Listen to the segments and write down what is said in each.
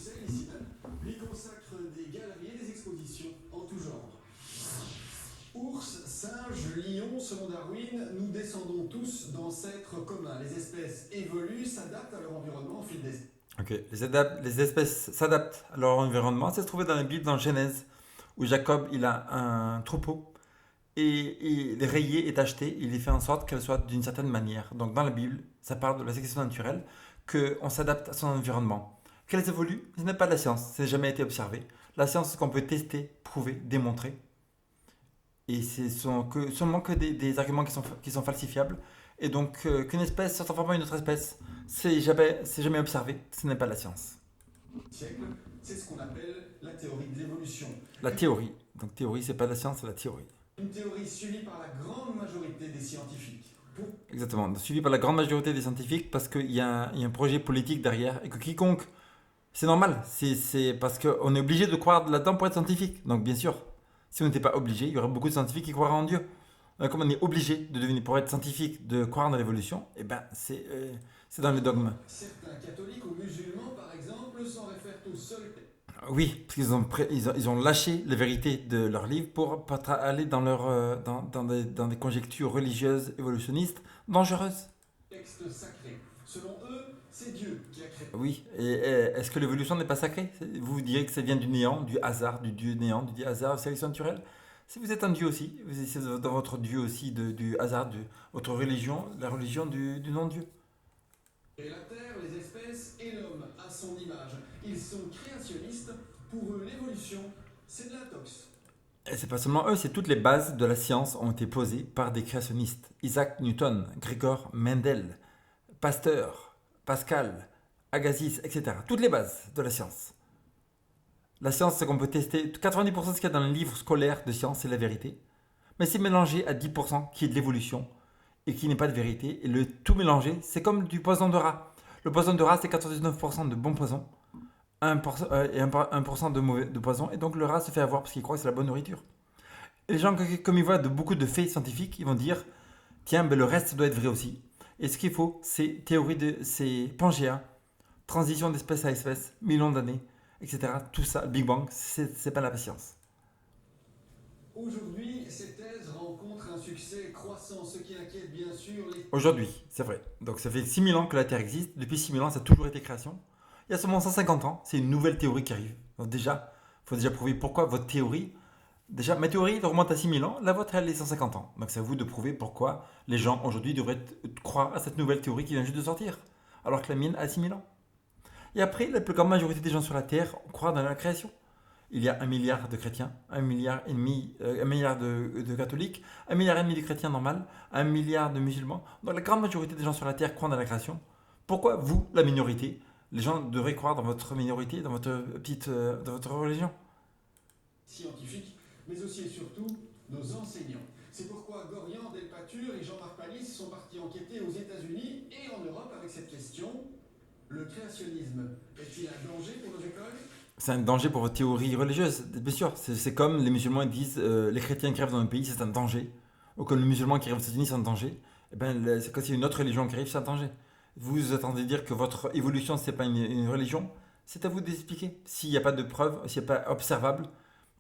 Bruxelles, ici même, lui consacre des galeries et des expositions en tout genre. Ours, singe, lion, selon Darwin, nous descendons tous d'ancêtres communs. Les espèces évoluent, s'adaptent à leur environnement au fil des... Ok, les espèces s'adaptent à leur environnement. Ça se trouvait dans la Bible, dans Genèse, où Jacob, il a un troupeau et les rayés est acheté. Il fait en sorte qu'elle soit d'une certaine manière. Donc dans la Bible, ça parle de la sélection naturelle, qu'on s'adapte à son environnement. Qu'elles évoluent, ce n'est pas de la science, ça n'a jamais été observé. La science, c'est ce qu'on peut tester, prouver, démontrer. Et seulement que des arguments qui sont falsifiables. Et donc, qu'une espèce se transforme en une autre espèce, c'est jamais observé. Ce n'est pas la science. siècle, c'est ce qu'on appelle la théorie de l'évolution. La théorie. Donc, théorie, c'est pas la science, c'est la théorie. Une théorie suivie par la grande majorité des scientifiques. Exactement. Suivi par la grande majorité des scientifiques parce qu'il y a un projet politique derrière et que quiconque. C'est normal. C'est parce qu'on est obligé de croire là-dedans pour être scientifique. Donc, bien sûr, si on n'était pas obligé, il y aurait beaucoup de scientifiques qui croiraient en Dieu. Comme on est obligé de devenir, pour être scientifique, de croire dans l'évolution, eh ben, c'est dans le dogme. Certains catholiques ou musulmans, par exemple, s'en réfèrent au seul... Oui, parce qu'ils ont lâché les vérités de leur livre pour aller dans des conjectures religieuses évolutionnistes dangereuses. texte sacré. Selon eux, c'est Dieu qui a créé. Oui, et est-ce que l'évolution n'est pas sacrée? Vous direz que ça vient du néant, du hasard, du dieu néant, du hasard, de sélection naturelle. Si vous êtes un dieu aussi, vous êtes dans votre dieu aussi du hasard, votre religion, la religion du non-dieu. Et la terre, les espèces et l'homme à son image. Ils sont créationnistes. Pour eux, l'évolution, c'est de l'intox. Et c'est pas seulement eux, c'est toutes les bases de la science ont été posées par des créationnistes. Isaac Newton, Gregor Mendel, Pasteur, Pascal, Agassiz, etc. Toutes les bases de la science. La science, c'est qu'on peut tester. 90% de ce qu'il y a dans les livres scolaires de science, c'est la vérité. Mais c'est mélangé à 10% qui est de l'évolution et qui n'est pas de vérité. Et le tout mélangé, c'est comme du poison de rat. Le poison de rat, c'est 99% de bon poison 1% de poison. Et donc le rat se fait avoir parce qu'il croit que c'est la bonne nourriture. Et les gens, comme ils voient beaucoup de faits scientifiques, ils vont dire tiens, ben, le reste doit être vrai aussi. Et ce qu'il faut, c'est Pangea, transition d'espèce à espèce, millions d'années, etc. Tout ça, le Big Bang, c'est pas la patience. Aujourd'hui, ces thèses rencontrent un succès croissant, ce qui inquiète bien sûr les... Aujourd'hui, c'est vrai. Donc ça fait 6000 ans que la Terre existe. Depuis 6000 ans, ça a toujours été création. Il y a seulement 150 ans, c'est une nouvelle théorie qui arrive. Donc déjà, il faut déjà prouver pourquoi votre théorie... Déjà, ma théorie remonte à 6000 ans, la vôtre, elle est 150 ans. Donc c'est à vous de prouver pourquoi les gens aujourd'hui devraient croire à cette nouvelle théorie qui vient juste de sortir. Alors que la mienne a 6000 ans. Et après, la plus grande majorité des gens sur la Terre croient dans la création. Il y a 1 milliard de chrétiens, 1,5 milliard, 1 milliard de catholiques, 1,5 milliard de chrétiens normaux, 1 milliard de musulmans. Donc la grande majorité des gens sur la Terre croient dans la création. Pourquoi vous, la minorité, les gens devraient croire dans votre minorité, dans votre religion? scientifiques, mais aussi et surtout nos enseignants. C'est pourquoi Gorian, Delpature et Jean-Marc Palis sont partis enquêter aux États-Unis et en Europe avec cette question. Le créationnisme est-il un danger pour nos écoles? C'est un danger pour votre théorie religieuse, bien sûr. C'est comme les musulmans disent les chrétiens qui arrivent dans un pays, c'est un danger. Ou comme les musulmans qui arrivent aux États-Unis, c'est un danger. Et ben, c'est quand il y a une autre religion qui arrive, c'est un danger. Vous attendez dire que votre évolution, c'est pas une religion? C'est à vous d'expliquer. S'il n'y a pas de preuves, s'il n'y a pas observable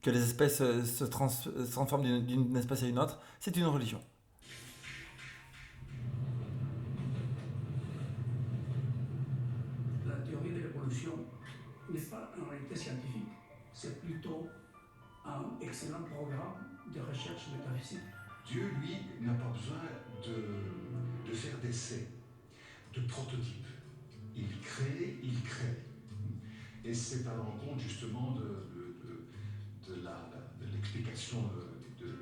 que les espèces se transforment d'une espèce à une autre, c'est une religion. La théorie de l'évolution n'est pas une réalité scientifique, c'est plutôt un excellent programme de recherche métaphysique. Dieu, lui, n'a pas besoin de faire d'essais, de prototypes. Il crée, il crée. Et c'est à l'encontre justement de l'explication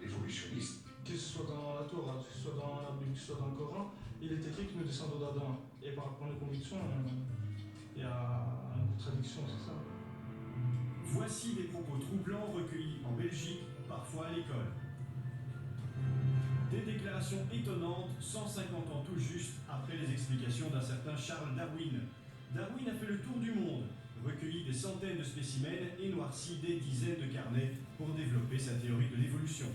évolutionniste. Que ce soit dans la Torah, que ce soit dans la Bible, que ce soit dans le Coran, il est écrit que nous descendons d'Adam. Et par rapport à nos convictions, il y a une contradiction, c'est ça. Voici des propos troublants recueillis en Belgique, parfois à l'école. Des déclarations étonnantes, 150 ans tout juste après les explications d'un certain Charles Darwin. Darwin a fait le tour du monde, recueilli des centaines de spécimens et noirci des dizaines de carnets pour développer sa théorie de l'évolution.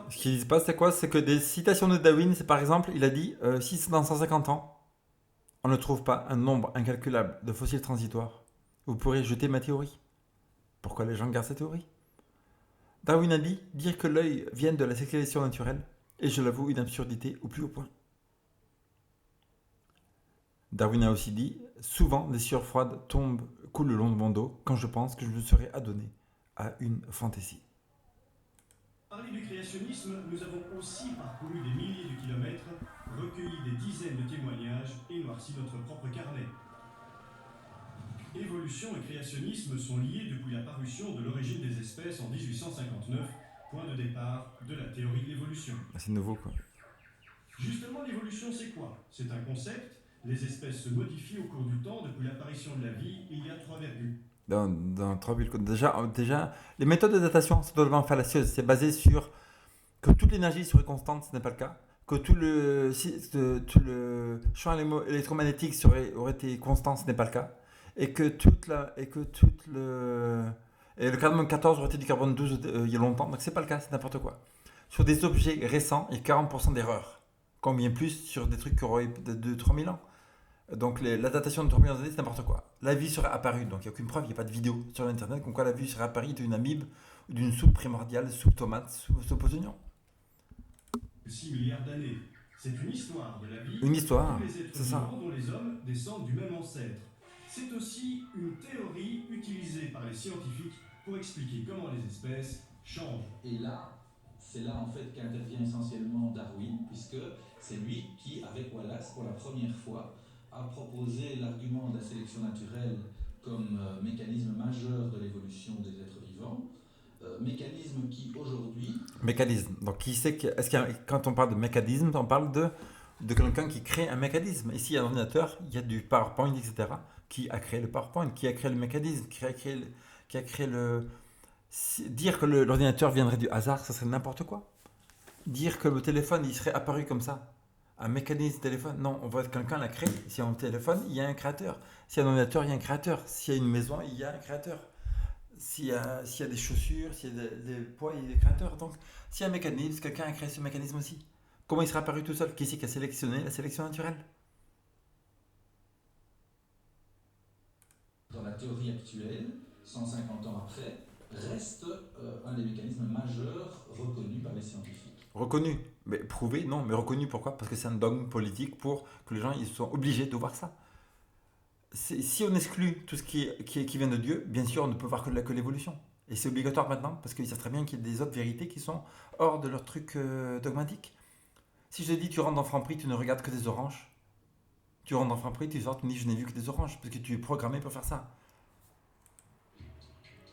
Ce qu'ils disent pas, c'est quoi? C'est que des citations de Darwin, c'est par exemple, il a dit si dans 150 ans, on ne trouve pas un nombre incalculable de fossiles transitoires, vous pourrez jeter ma théorie. Pourquoi les gens gardent cette théorie? Darwin a dit dire que l'œil vient de la sélection naturelle, et je l'avoue une absurdité au plus haut point. Darwin a aussi dit souvent des sueurs froides coulent le long de mon dos quand je pense que je me serais adonné à une fantaisie. Parler du créationnisme, nous avons aussi parcouru des milliers de kilomètres, recueilli des dizaines de témoignages et noirci notre propre carnet. Évolution et créationnisme sont liés depuis la parution de l'origine des espèces en 1859, point de départ de la théorie de l'évolution. C'est nouveau quoi. Justement, l'évolution c'est quoi? C'est un concept. Les espèces se modifient au cours du temps depuis l'apparition de la vie il y a 3 virgules. Dans 3 déjà, les méthodes de datation sont totalement fallacieuses. C'est basé sur que toute l'énergie serait constante, ce n'est pas le cas. Que tout le champ électromagnétique aurait été constant, ce n'est pas le cas. Et que le carbone 14 aurait été du carbone 12 il y a longtemps, donc c'est pas le cas, c'est n'importe quoi. Sur des objets récents, il y a 40% d'erreurs. Combien plus sur des trucs qui auraient de 3000 ans. Donc la datation de 3000 ans d'années, c'est n'importe quoi. La vie serait apparue, donc il n'y a aucune preuve, il n'y a pas de vidéo sur internet comme quoi la vie serait apparue d'une amibe, d'une soupe primordiale, soupe tomate, soupe aux oignons. 6 milliards d'années. C'est une histoire de la vie. Une histoire, Tous les êtres c'est ça. vivants dont les hommes descendent du même ancêtre. C'est aussi une théorie utilisée par les scientifiques pour expliquer comment les espèces changent. Et là, c'est là en fait qu'intervient essentiellement Darwin, puisque c'est lui qui, avec Wallace, pour la première fois, a proposé l'argument de la sélection naturelle comme mécanisme majeur de l'évolution des êtres vivants, mécanisme qui aujourd'hui... Mécanisme, donc qui sait que, quand on parle de mécanisme, on parle de quelqu'un qui crée un mécanisme. Ici, il y a un ordinateur, il y a du PowerPoint, etc. Qui a créé le PowerPoint, qui a créé le mécanisme, qui a créé le... Dire que l'ordinateur viendrait du hasard, ça serait n'importe quoi. Dire que le téléphone, il serait apparu comme ça, un mécanisme téléphone, non, on voit que quelqu'un l'a créé. Si y a un téléphone, il y a un créateur. S'il y a un ordinateur, il y a un créateur. S'il y a une maison, il y a un créateur. S'il y a des chaussures, s'il y a des poids, il y a des créateurs. Donc, s'il y a un mécanisme, quelqu'un a créé ce mécanisme aussi. Comment il serait apparu tout seul? Qui c'est qui a sélectionné la sélection naturelle? Dans la théorie actuelle, 150 ans après, reste un des mécanismes majeurs reconnus par les scientifiques. Reconnu, mais prouvé, non, mais reconnu pourquoi? Parce que c'est un dogme politique pour que les gens ils soient obligés de voir ça. Si on exclut tout ce qui vient de Dieu, bien sûr, on ne peut voir que l'évolution. Et c'est obligatoire maintenant, parce qu'ils savent très bien qu'il y a des autres vérités qui sont hors de leur truc dogmatique. Si je te dis, tu rentres dans Franprix, tu ne regardes que des oranges. Tu rentres dans Franprix, tu sors, tu me dis, je n'ai vu que des oranges, parce que tu es programmé pour faire ça.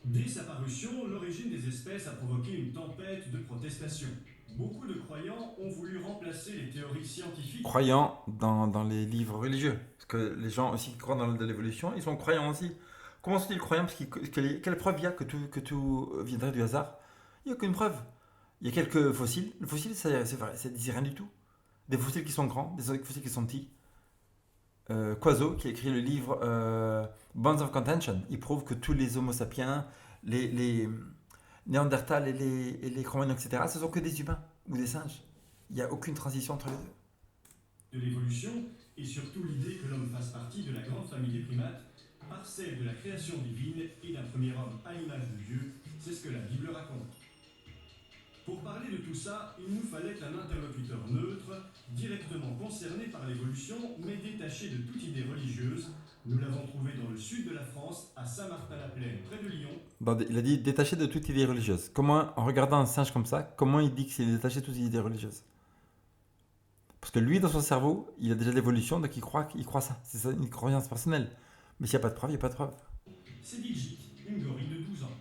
Dès sa parution, l'origine des espèces a provoqué une tempête de protestations. Beaucoup de croyants ont voulu remplacer les théories scientifiques. Croyants dans les livres religieux. Parce que les gens aussi qui croient dans l'évolution, ils sont croyants aussi. Comment sont-ils croyants? Parce quelle preuve il y a que tout viendrait du hasard? Il n'y a aucune preuve. Il y a quelques fossiles. Le fossile, ça dit rien du tout. Des fossiles qui sont grands, des fossiles qui sont petits. Quaso, qui a écrit le livre Bones of Contention, il prouve que tous les Homo sapiens, les Néandertal et les Cro-Magnons, etc., ce sont que des humains ou des singes. Il n'y a aucune transition entre les deux. De l'évolution, et surtout l'idée que l'homme fasse partie de la grande famille des primates, par celle de la création divine et d'un premier homme à l'image de Dieu, c'est ce que la Bible raconte. Pour parler de tout ça, il nous fallait un interlocuteur neutre, directement concerné par l'évolution, mais détaché de toute idée religieuse. Nous l'avons trouvé dans le sud de la France, à Saint-Martin-la-Plaine, près de Lyon. Il a dit détaché de toute idée religieuse. Comment, en regardant un singe comme ça, comment il dit qu'il est détaché de toute idée religieuse? Parce que lui, dans son cerveau, il a déjà l'évolution, donc il croit ça. C'est ça, une croyance personnelle. Mais s'il n'y a pas de preuve, il n'y a pas de preuve. C'est Digit, une gorille de 12 ans.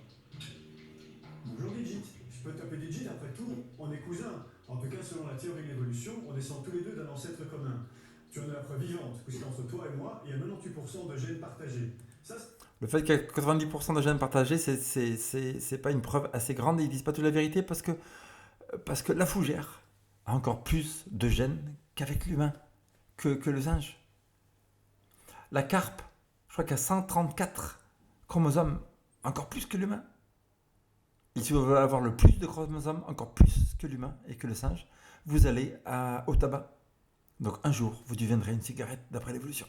Bonjour Digit, je peux t'appeler Digit, après tout, on est cousins. En tout cas, selon la théorie de l'évolution, on descend tous les deux d'un ancêtre commun. Tu en as la preuve vivante, puisqu'entre toi et moi, il y a 98% de gènes partagés. Ça, le fait qu'il y a 90% de gènes partagés, c'est pas une preuve assez grande et ils disent pas toute la vérité parce que la fougère a encore plus de gènes qu'avec l'humain, que le singe. La carpe, je crois qu'il y a 134 chromosomes, encore plus que l'humain. Et si vous voulez avoir le plus de chromosomes, encore plus que l'humain et que le singe, vous allez au tabac. Donc un jour, vous deviendrez une cigarette d'après l'évolution.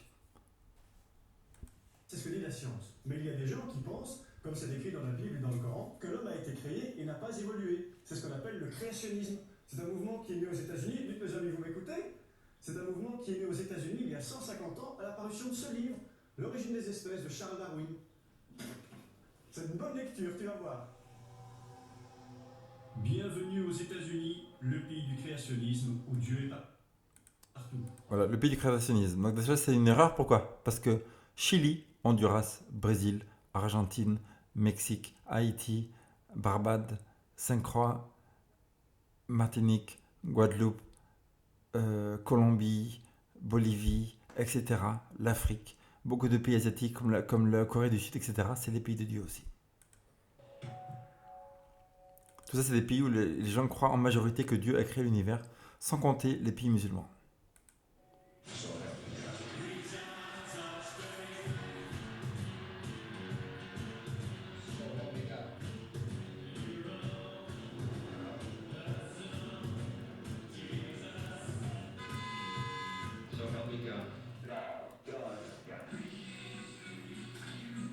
C'est ce que dit la science. Mais il y a des gens qui pensent, comme c'est écrit dans la Bible et dans le Coran, que l'homme a été créé et n'a pas évolué. C'est ce qu'on appelle le créationnisme. C'est un mouvement qui est né aux États-Unis. Dites mes amis, vous m'écoutez? C'est un mouvement qui est né aux États-Unis il y a 150 ans à la parution de ce livre, L'origine des espèces de Charles Darwin. C'est une bonne lecture, tu vas voir. Bienvenue aux États-Unis, le pays du créationnisme où Dieu est partout. Voilà, le pays du créationnisme. Donc déjà, c'est une erreur. Pourquoi? Parce que Chili, Honduras, Brésil, Argentine, Mexique, Haïti, Barbade, Sainte-Croix, Martinique, Guadeloupe, Colombie, Bolivie, etc., l'Afrique, beaucoup de pays asiatiques comme la Corée du Sud, etc., c'est des pays de Dieu aussi. Tout ça, c'est des pays où les gens croient en majorité que Dieu a créé l'univers, sans compter les pays musulmans.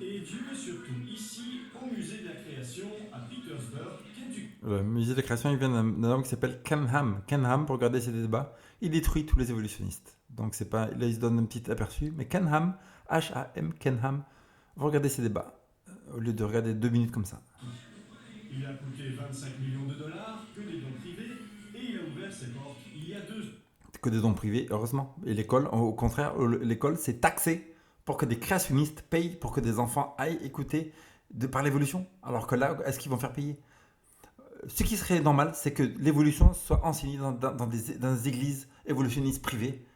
Et Dieu est surtout ici, au musée de la création à Petersburg, Kentucky. Le musée de la création, il vient d'un homme qui s'appelle Ken Ham. Ken Ham, pour regarder ces débats, il détruit tous les évolutionnistes. Donc c'est pas, là il se donne un petit aperçu. Mais Ken Ham, H-A-M, Ken Ham, vous regardez ces débats, au lieu de regarder 2 minutes comme ça. Il a coûté 25 millions de dollars, que des dons privés, et il a ouvert ses portes il y a 2 ans. Que des dons privés, heureusement. Et l'école, au contraire, l'école, c'est taxé pour que des créationnistes payent pour que des enfants aillent écouter par l'évolution. Alors que là, est-ce qu'ils vont faire payer? Ce qui serait normal, c'est que l'évolution soit enseignée dans des églises évolutionnistes privées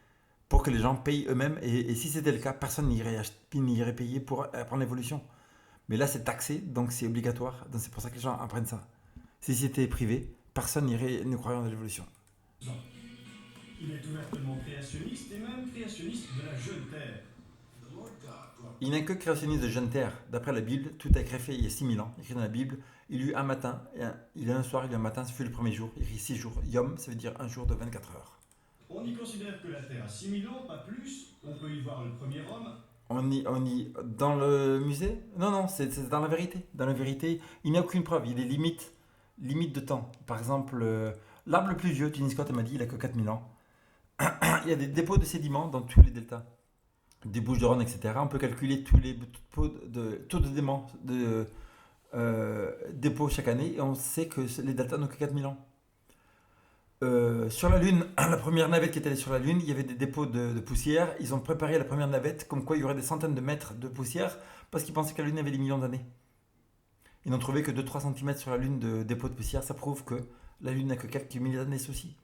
pour que les gens payent eux-mêmes. Et si c'était le cas, personne n'irait payer pour apprendre l'évolution. Mais là, c'est taxé, donc c'est obligatoire. Donc c'est pour ça que les gens apprennent ça. Si c'était privé, personne ne croirait en l'évolution. Il est ouvertement créationniste et même créationniste de la jeune terre. Il n'est que créationniste de jeune terre. D'après la Bible, tout a été fait il y a 6000 ans. Écrit dans la Bible, il y a eu un matin, il y a un soir, il y a un matin, ça fut le premier jour. Il y a 6 jours. Yom, ça veut dire un jour de 24 heures. On y considère que la Terre a 6000 ans, pas plus. On peut y voir le premier homme. Dans le musée? Non, c'est dans la vérité. Dans la vérité, il n'y a aucune preuve. Il y a des limites de temps. Par exemple, l'arbre le plus vieux, Tony Scott m'a dit, il a que 4000 ans. Il y a des dépôts de sédiments dans tous les deltas, des Bouches-du-Rhône, etc. On peut calculer tous les taux de dépôts chaque année et on sait que les deltas n'ont que 4000 ans. Sur la Lune, la première navette qui est allée sur la Lune, il y avait des dépôts de poussière. Ils ont préparé la première navette comme quoi il y aurait des centaines de mètres de poussière parce qu'ils pensaient que la Lune avait des millions d'années. Ils n'ont trouvé que 2-3 cm sur la Lune de dépôts de poussière. Ça prouve que la Lune n'a que quelques milliers d'années aussi.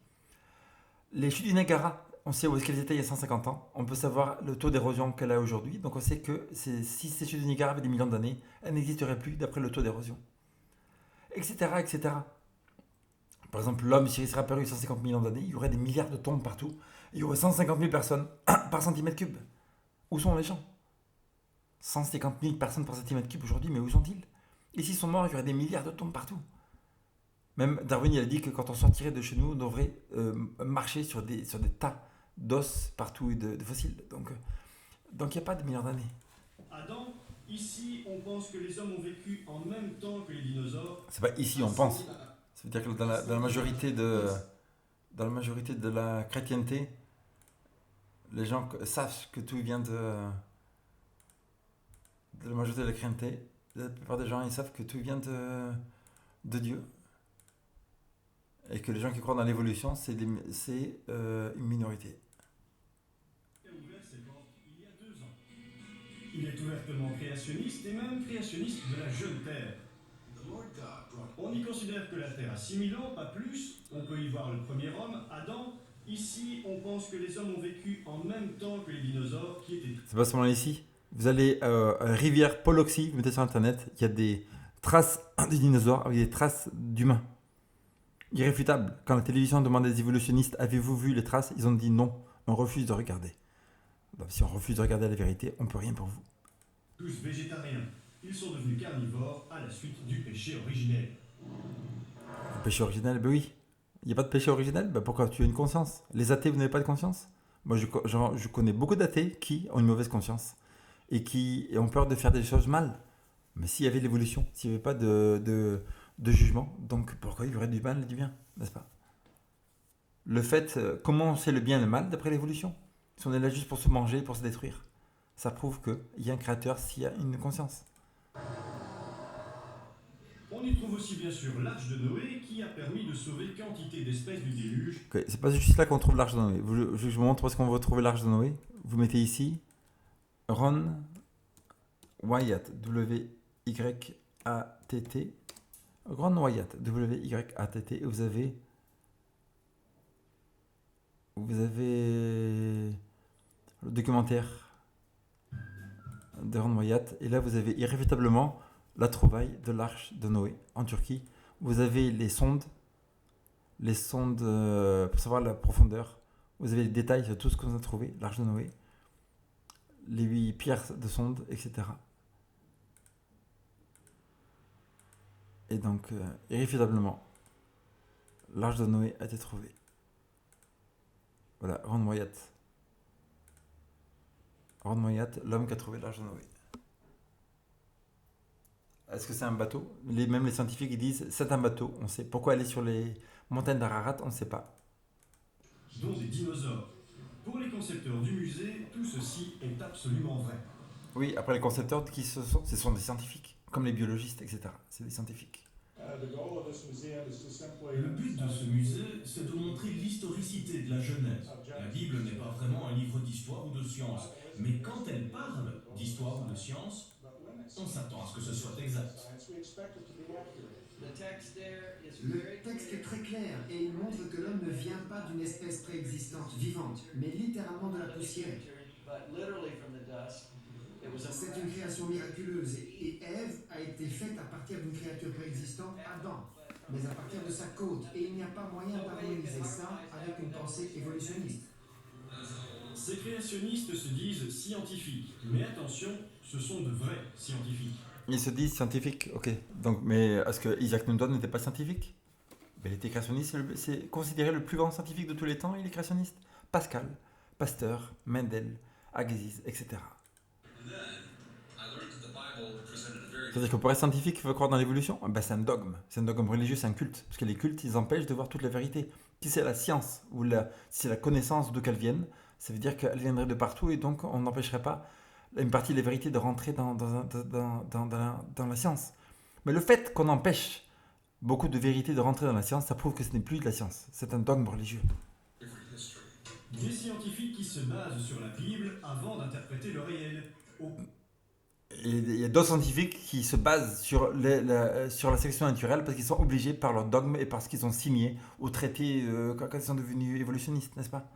Les chutes du Niagara, on sait où est-ce qu'elles étaient il y a 150 ans. On peut savoir le taux d'érosion qu'elle a aujourd'hui. Donc on sait que si ces chutes du Niagara avaient des millions d'années, elles n'existeraient plus d'après le taux d'érosion. Etc., etc. Par exemple, l'homme, s'il serait apparu 150 millions d'années, il y aurait des milliards de tombes partout. Il y aurait 150 000 personnes par centimètre cube. Où sont les gens? 150 000 personnes par centimètre cube aujourd'hui, mais où sont-ils? Et s'ils sont morts, il y aurait des milliards de tombes partout. Même Darwin, il a dit que quand on sortirait de chez nous, on devrait marcher sur des tas d'os partout et de fossiles. Donc il n'y a pas de milliards d'années. Adam, ici, on pense que les hommes ont vécu en même temps que les dinosaures. C'est pas ici, on pense. Ça veut dire que dans la majorité de la chrétienté, les gens savent que tout vient de la majorité de la chrétienté. La plupart des gens, ils savent que tout vient de Dieu. Et que les gens qui croient dans l'évolution, c'est une minorité. Il a ouvert ses portes il y a 2 ans. Il est ouvertement créationniste et même créationniste de la jeune terre. On y considère que la Terre a 6000 ans, pas plus. On peut y voir le premier homme, Adam. Ici, on pense que les hommes ont vécu en même temps que les dinosaures qui étaient... C'est pas seulement ici. Vous allez à rivière Poloxy, vous mettez sur internet, il y a des traces de dinosaures avec des traces d'humains. Irréfutable. Quand la télévision demande aux évolutionnistes, avez-vous vu les traces? Ils ont dit non, on refuse de regarder. Donc, si on refuse de regarder la vérité, on peut rien pour vous. Tous végétariens. Ils sont devenus carnivores à la suite du péché originel. Le péché originel, ben oui. Il n'y a pas de péché originel, ben pourquoi? Tu as une conscience. Les athées, vous n'avez pas de conscience? Moi, je connais beaucoup d'athées qui ont une mauvaise conscience. et qui ont peur de faire des choses mal. Mais s'il y avait l'évolution, s'il n'y avait pas de jugement, donc pourquoi il y aurait du mal et du bien, n'est-ce pas? Le fait, comment c'est le bien et le mal d'après l'évolution? Si on est là juste pour se manger, pour se détruire, ça prouve qu'il y a un créateur s'il y a une conscience. On y trouve aussi bien sûr l'arche de Noé qui a permis de sauver quantité d'espèces du déluge. Okay, c'est pas juste là qu'on trouve l'arche de Noé. Je vous montre où est-ce qu'on va trouver l'arche de Noé. Vous mettez ici Ron Wyatt, W-Y-A-T-T. Ron Wyatt, W-Y-A-T-T. Et vous avez le documentaire de Ron Wyatt. Et là, vous avez irréfutablement la trouvaille de l'arche de Noé en Turquie. Vous avez les sondes pour savoir la profondeur. Vous avez les détails sur tout ce qu'on a trouvé, l'arche de Noé, les 8 pierres de sonde, etc. Et donc, irréfutablement, l'arche de Noé a été trouvée. Voilà, Ron Wyatt. Ron Wyatt, l'homme qui a trouvé l'arche de Noé. Est-ce que c'est un bateau? Même les scientifiques ils disent c'est un bateau. On sait pourquoi aller sur les montagnes d'Ararat, on ne sait pas. Dont des dinosaures. Pour les concepteurs du musée, tout ceci est absolument vrai. Oui, après les concepteurs qui ce sont des scientifiques, comme les biologistes, etc. C'est des scientifiques. Le but de ce musée, c'est de montrer l'historicité de la Genèse. La Bible n'est pas vraiment un livre d'histoire ou de science, mais quand elle parle d'histoire ou de science, on s'attend à ce que ce soit exact. Le texte est très clair et il montre que l'homme ne vient pas d'une espèce préexistante, vivante, mais littéralement de la poussière. C'est une création miraculeuse et Ève a été faite à partir d'une créature préexistante, Adam, mais à partir de sa côte. Et il n'y a pas moyen d'harmoniser ça avec une pensée évolutionniste. Ces créationnistes se disent scientifiques, mais attention, ce sont de vrais scientifiques. Ils se disent scientifiques, ok. Donc, mais est-ce que Isaac Newton n'était pas scientifique? Il était créationniste, c'est considéré le plus grand scientifique de tous les temps, il est créationniste. Pascal, Pasteur, Mendel, Agassiz, etc. C'est-à-dire que pour être scientifique, il faut croire dans l'évolution, ben c'est un dogme religieux, c'est un culte. Parce que les cultes, ils empêchent de voir toute la vérité. Si c'est la science, ou si c'est la connaissance d'où qu'elle vienne, ça veut dire qu'elle viendrait de partout, et donc on n'empêcherait pas une partie de la vérité de rentrer dans la science. Mais le fait qu'on empêche beaucoup de vérité de rentrer dans la science, ça prouve que ce n'est plus de la science, c'est un dogme religieux. Des scientifiques qui se basent sur la Bible avant d'interpréter le réel. Et il y a d'autres scientifiques qui se basent sur la sélection naturelle parce qu'ils sont obligés par leur dogme et parce qu'ils ont signé au traité quand ils sont devenus évolutionnistes, n'est-ce pas?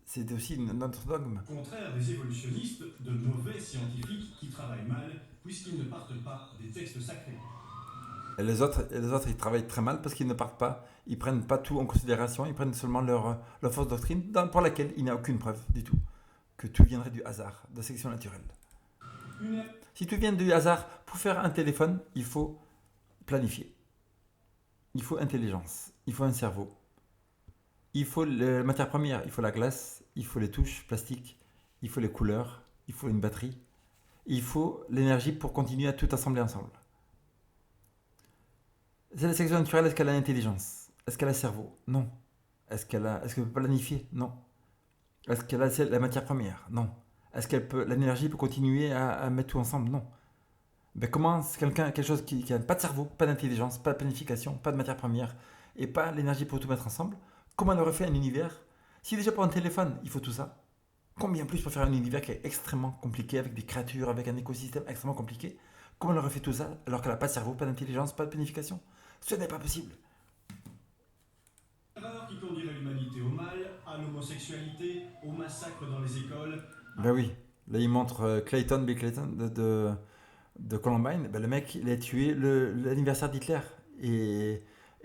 C'est aussi notre dogme. Au contraire des évolutionnistes, de mauvais scientifiques qui travaillent mal puisqu'ils ne partent pas des textes sacrés. Et les autres, ils travaillent très mal parce qu'ils ne partent pas, ils prennent pas tout en considération, ils prennent seulement leur fausse doctrine pour laquelle il n'y a aucune preuve du tout que tout viendrait du hasard, de la sélection naturelle. Si tout vient du hasard, pour faire un téléphone, il faut planifier. Il faut intelligence, il faut un cerveau. Il faut la matière première, il faut la glace, il faut les touches plastiques, il faut les couleurs, il faut une batterie. Il faut l'énergie pour continuer à tout assembler ensemble. C'est la sélection naturelle, est-ce qu'elle a l'intelligence? Est-ce qu'elle a le cerveau? Non. Est-ce qu'elle peut planifier? Non. Est-ce qu'elle a la matière première? Non. Est-ce que l'énergie peut continuer à mettre tout ensemble? Non. Ben comment quelque chose qui n'a pas de cerveau, pas d'intelligence, pas de planification, pas de matière première et pas l'énergie pour tout mettre ensemble, comment elle aurait fait un univers? Si déjà pour un téléphone, il faut tout ça, combien plus pour faire un univers qui est extrêmement compliqué, avec des créatures, avec un écosystème extrêmement compliqué? Comment elle aurait fait tout ça alors qu'elle n'a pas de cerveau, pas d'intelligence, pas de planification? Ce n'est pas possible. Erreur qui conduirait l'humanité au mal, à l'homosexualité, au massacre dans les écoles. Ben oui, là il montre Bill Clayton de Columbine. Ben le mec, il a tué l'anniversaire d'Hitler. Et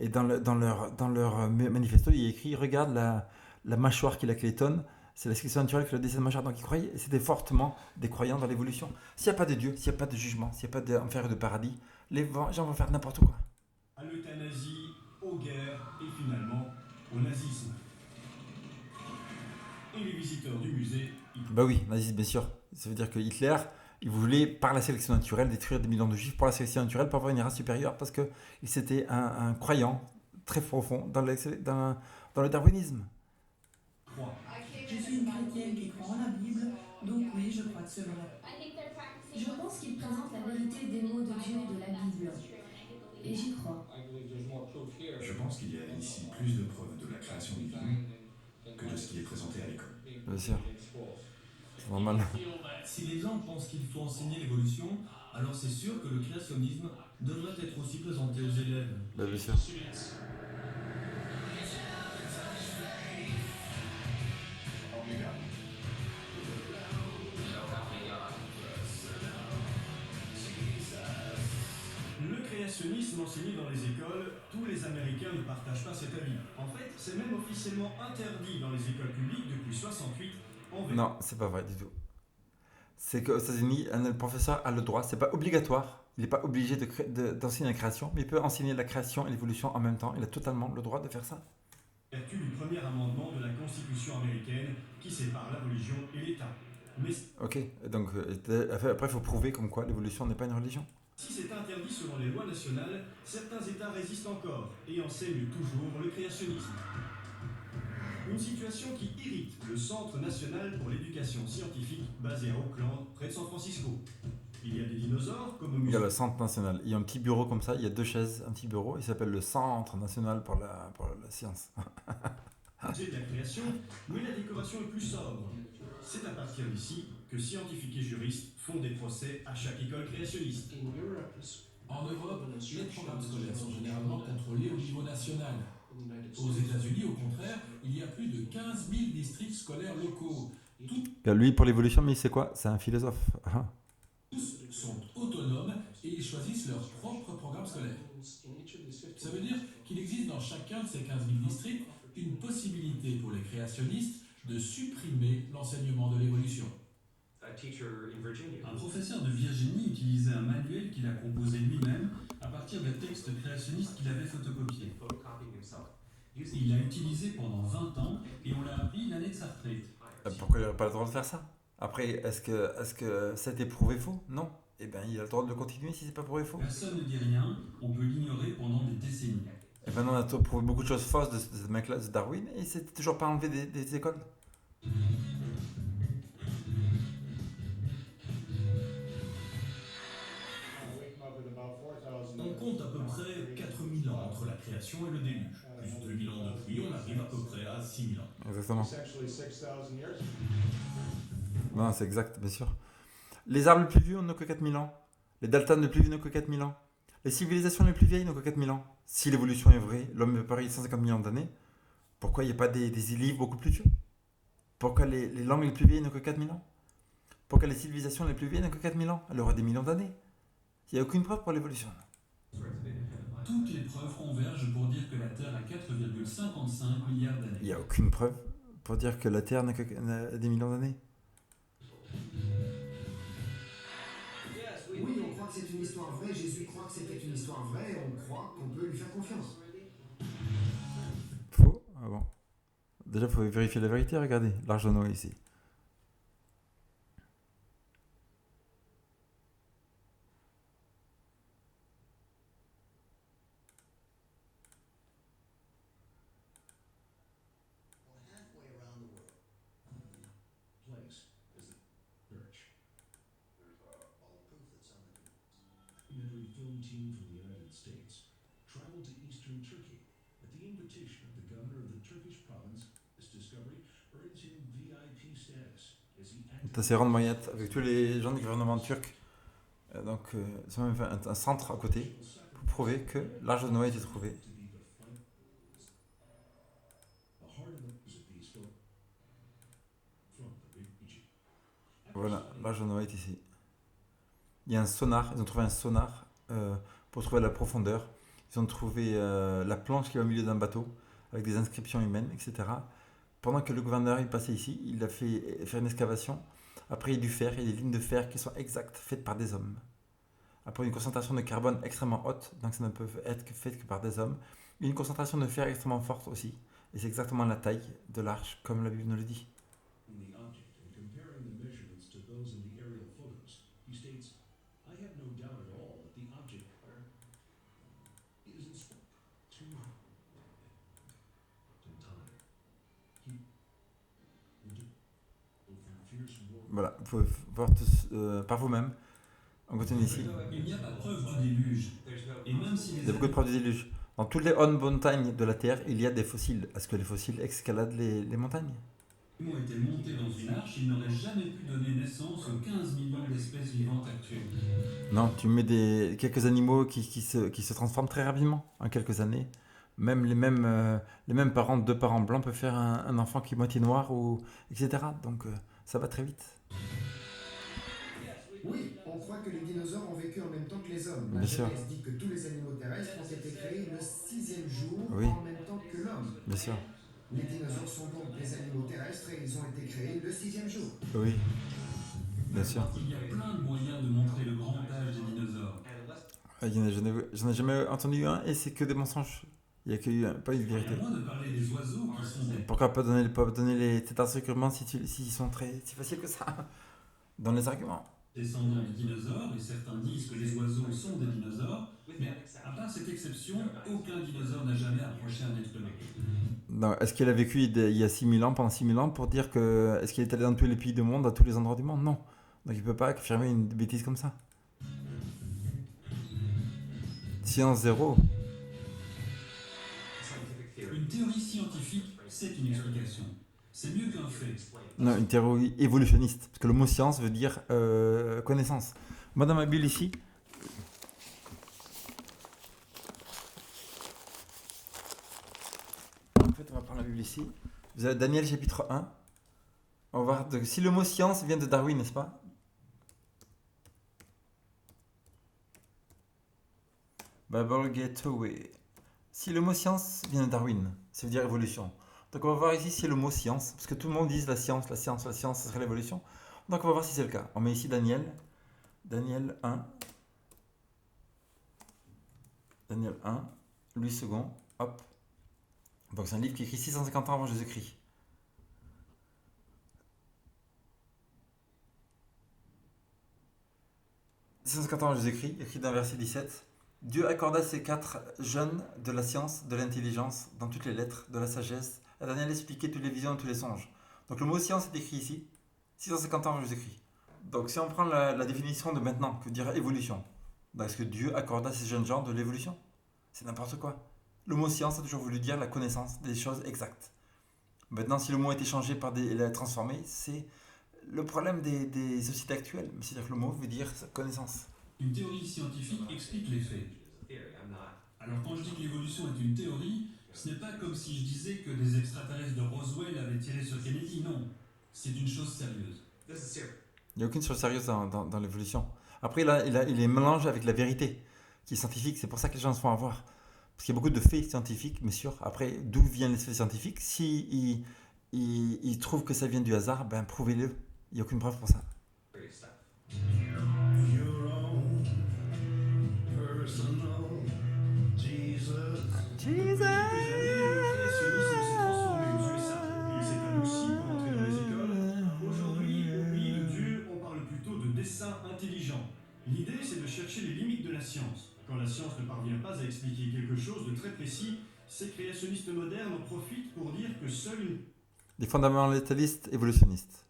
dans leur manifesto, il y a écrit, regarde la mâchoire qu'il a Clayton, c'est la sélection naturelle qui a décès de mâchoire. Donc ils croyaient, c'était fortement des croyants dans l'évolution. S'il n'y a pas de Dieu, s'il n'y a pas de jugement, s'il n'y a pas d'enfer et de paradis, les gens vont faire n'importe quoi. À l'euthanasie, aux guerres et finalement au nazisme. Et les visiteurs du musée... Bah oui, nazisme bien sûr. Ça veut dire que Hitler, Il voulait, par la sélection naturelle, détruire des millions de juifs pour la sélection naturelle, pour avoir une race supérieure, parce que c'était un croyant très profond dans le darwinisme. Je suis une chrétienne qui croit en la Bible, donc oui, je crois que c'est vrai. Je pense qu'il présente la vérité des mots de Dieu et de la Bible. Et j'y crois. Je pense qu'il y a ici plus de preuves de la création divine que de ce qui est présenté à l'école. Bien sûr. C'est normal. Si les gens pensent qu'il faut enseigner l'évolution, alors c'est sûr que le créationnisme devrait être aussi présenté aux élèves. Bien sûr. Le créationnisme enseigné dans les écoles, tous les Américains ne partagent pas cet avis. En fait, c'est même officiellement interdit dans les écoles publiques depuis 68 en Non, c'est pas vrai du tout. C'est qu'aux États-Unis, le professeur a le droit, c'est pas obligatoire, il n'est pas obligé d'enseigner la création, mais il peut enseigner la création et l'évolution en même temps. Il a totalement le droit de faire ça. vertu du premier amendement de la Constitution américaine qui sépare la religion et l'État. Mais Ok, donc après il faut prouver comme quoi l'évolution n'est pas une religion. si c'est interdit selon les lois nationales, certains États résistent encore et enseignent toujours le créationnisme. Une situation qui irrite le Centre national pour l'éducation scientifique basé à Oakland, près de San Francisco. Il y a des dinosaures comme au Il y musée a le centre national, il y a un petit bureau comme ça, il y a 2 chaises, un petit bureau, il s'appelle le Centre national pour la science. de la création, mais la décoration est plus sobre. C'est à partir d'ici que scientifiques et juristes font des procès à chaque école créationniste. En Europe, les programmes scolaires sont généralement contrôlés au niveau national. Aux États-Unis, au contraire, il y a plus de 15 000 districts scolaires locaux. Lui, pour l'évolution, mais c'est quoi? C'est un philosophe. Tous sont autonomes et ils choisissent leur propre programme scolaire. Ça veut dire qu'il existe dans chacun de ces 15 000 districts une possibilité pour les créationnistes de supprimer l'enseignement de l'évolution. Un professeur de Virginie utilisait un manuel qu'il a composé lui-même à partir de textes créationnistes qu'il avait photocopiés. Il l'a utilisé pendant 20 ans et on l'a appris l'année de sa retraite. Pourquoi il n'aurait pas le droit de faire ça? Après, est-ce que ça a été prouvé faux? Non. Eh bien, il a le droit de le continuer si c'est pas prouvé faux. Personne ne dit rien, on peut l'ignorer pendant des décennies. Et maintenant, on a prouvé beaucoup de choses fausses de ce mec-là, de Darwin, et c'était toujours pas enlevé des écoles. On compte à peu près 4000 ans entre la création et le déluge. Plus 2000 ans depuis, on arrive à peu près à 6000 ans. Exactement. Non, c'est exact, bien sûr. Les arbres les plus vieux n'ont que 4000 ans. Les Dalton les plus vieux n'ont que 4000 ans. Les civilisations les plus vieilles n'ont que 4000 ans. Si l'évolution est vraie, l'homme est pareil 150 millions d'années, pourquoi il n'y a pas des livres beaucoup plus vieux? Pourquoi les langues les plus vieilles n'ont que 4000 ans? Pourquoi les civilisations les plus vieilles n'ont que 4000 ans? Elle aura des millions d'années. Il n'y a aucune preuve pour l'évolution. Toutes les preuves convergent pour dire que la Terre a 4,55 milliards d'années. Il n'y a aucune preuve pour dire que la Terre n'a que des millions d'années. Oui, on croit que c'est une histoire vraie. Jésus croit que c'était une histoire vraie et on croit qu'on peut lui faire confiance. Faux? Ah bon. Déjà, il faut vérifier la vérité. Regardez, l'arche de Noé ici. Documentary film team from the United States traveled to eastern Turkey at the invitation of the governor of the Turkish province. This discovery earns him VIP status as he Ça, c'est Rand Moyat avec tous les gens du gouvernement turc. Donc, ils ont même fait un centre à côté pour prouver que l'arche de Noé a été trouvé. Voilà, l'arche de Noé est ici. Il y a un sonar, ils ont trouvé un sonar pour trouver la profondeur. Ils ont trouvé la planche qui est au milieu d'un bateau avec des inscriptions humaines, etc. Pendant que le gouverneur il passait ici, il a fait faire une excavation. Après, il y a du fer, il y a des lignes de fer qui sont exactes, faites par des hommes. Après, une concentration de carbone extrêmement haute, donc ça ne peut être que fait que par des hommes. Et une concentration de fer extrêmement forte aussi. Et c'est exactement la taille de l'arche, comme la Bible nous le dit. Voilà, vous pouvez voir tous par vous-même. On continue ici. Il n'y a pas de preuve du déluge. Et même si Il y les a beaucoup de preuves du déluge. Dans toutes les hautes montagnes de la Terre, il y a des fossiles. Est-ce que les fossiles escaladent les montagnes? animaux étaient montés dans une arche, ils n'auraient jamais pu donner naissance aux 15 millions d'espèces vivantes actuelles. Non, tu mets quelques animaux qui se transforment très rapidement en quelques années. Même les mêmes parents, deux parents blancs peuvent faire un enfant qui est moitié noir, etc. Donc ça va très vite. Oui, on croit que les dinosaures ont vécu en même temps que les hommes. La Bien sûr. Genèse dit que tous les animaux terrestres ont été créés le 6e jour Oui. en même temps que l'homme. Bien sûr. Les dinosaures sont donc des animaux terrestres et ils ont été créés le 6e jour. Oui. Bien sûr. Il y a plein de moyens de montrer le grand âge des dinosaures. J'en ai jamais entendu un et c'est que des mensonges. Il n'y a pas une vérité. À moins de parler des oiseaux qui sont des... Pourquoi pas donner cet argument s'ils sont si faciles que ça dans les arguments? descendants des dinosaures, et certains disent que les oiseaux sont des dinosaures, mais à part cette exception, aucun dinosaure n'a jamais approché un être humain. Non, est-ce qu'il a vécu il y a 6000 ans, pendant 6000 ans, pour dire que... Est-ce qu'il est allé dans tous les pays du monde, à tous les endroits du monde? Non. Donc il ne peut pas affirmer une bêtise comme ça. Science zéro. Une théorie scientifique, c'est une explication. C'est mieux qu'un fait. Non, une théorie évolutionniste. Parce que le mot science veut dire connaissance. Moi, dans ma Bible ici... En fait, on va prendre la Bible ici. Vous avez Daniel chapitre 1. On va voir si le mot science vient de Darwin, n'est-ce pas? Bible Gateway. Si le mot science vient de Darwin, ça veut dire évolution. Donc on va voir ici si c'est le mot science, parce que tout le monde dit la science, ça serait l'évolution. Donc on va voir si c'est le cas. On met ici Daniel 1. Daniel 1, Louis II, hop. Donc c'est un livre qui est écrit 650 ans avant Jésus-Christ. « 650 ans avant Jésus-Christ, écrit dans verset 17. Dieu accorda ces 4 jeunes de la science, de l'intelligence, dans toutes les lettres, de la sagesse. À Daniel expliquait toutes les visions et tous les songes. » Donc le mot science est écrit ici, 650 ans avant Jésus-Christ. Donc si on prend la définition de maintenant, que veut dire évolution, est-ce que Dieu accorda à ces jeunes gens de l'évolution? C'est n'importe quoi. Le mot science a toujours voulu dire la connaissance des choses exactes. Maintenant, si le mot a été changé par transformé, c'est le problème des sociétés actuelles. C'est-à-dire que le mot veut dire connaissance. Une théorie scientifique explique les faits. Alors quand je dis que l'évolution est une théorie, ce n'est pas comme si je disais que des extraterrestres de Roswell avaient tiré sur Kennedy, non. C'est une chose sérieuse. Il n'y a aucune chose sérieuse dans l'évolution. Après, il est mélangé avec la vérité, qui est scientifique. C'est pour ça que les gens se font avoir. Parce qu'il y a beaucoup de faits scientifiques, mais sûr. Après, d'où viennent les faits scientifiques? Si ils trouvent que ça vient du hasard, ben prouvez-le. Il n'y a aucune preuve pour ça. Intelligent. L'idée, c'est de chercher les limites de la science. Quand la science ne parvient pas à expliquer quelque chose de très précis, ces créationnistes modernes en profitent pour dire que seule une... Des fondamentalistes évolutionnistes.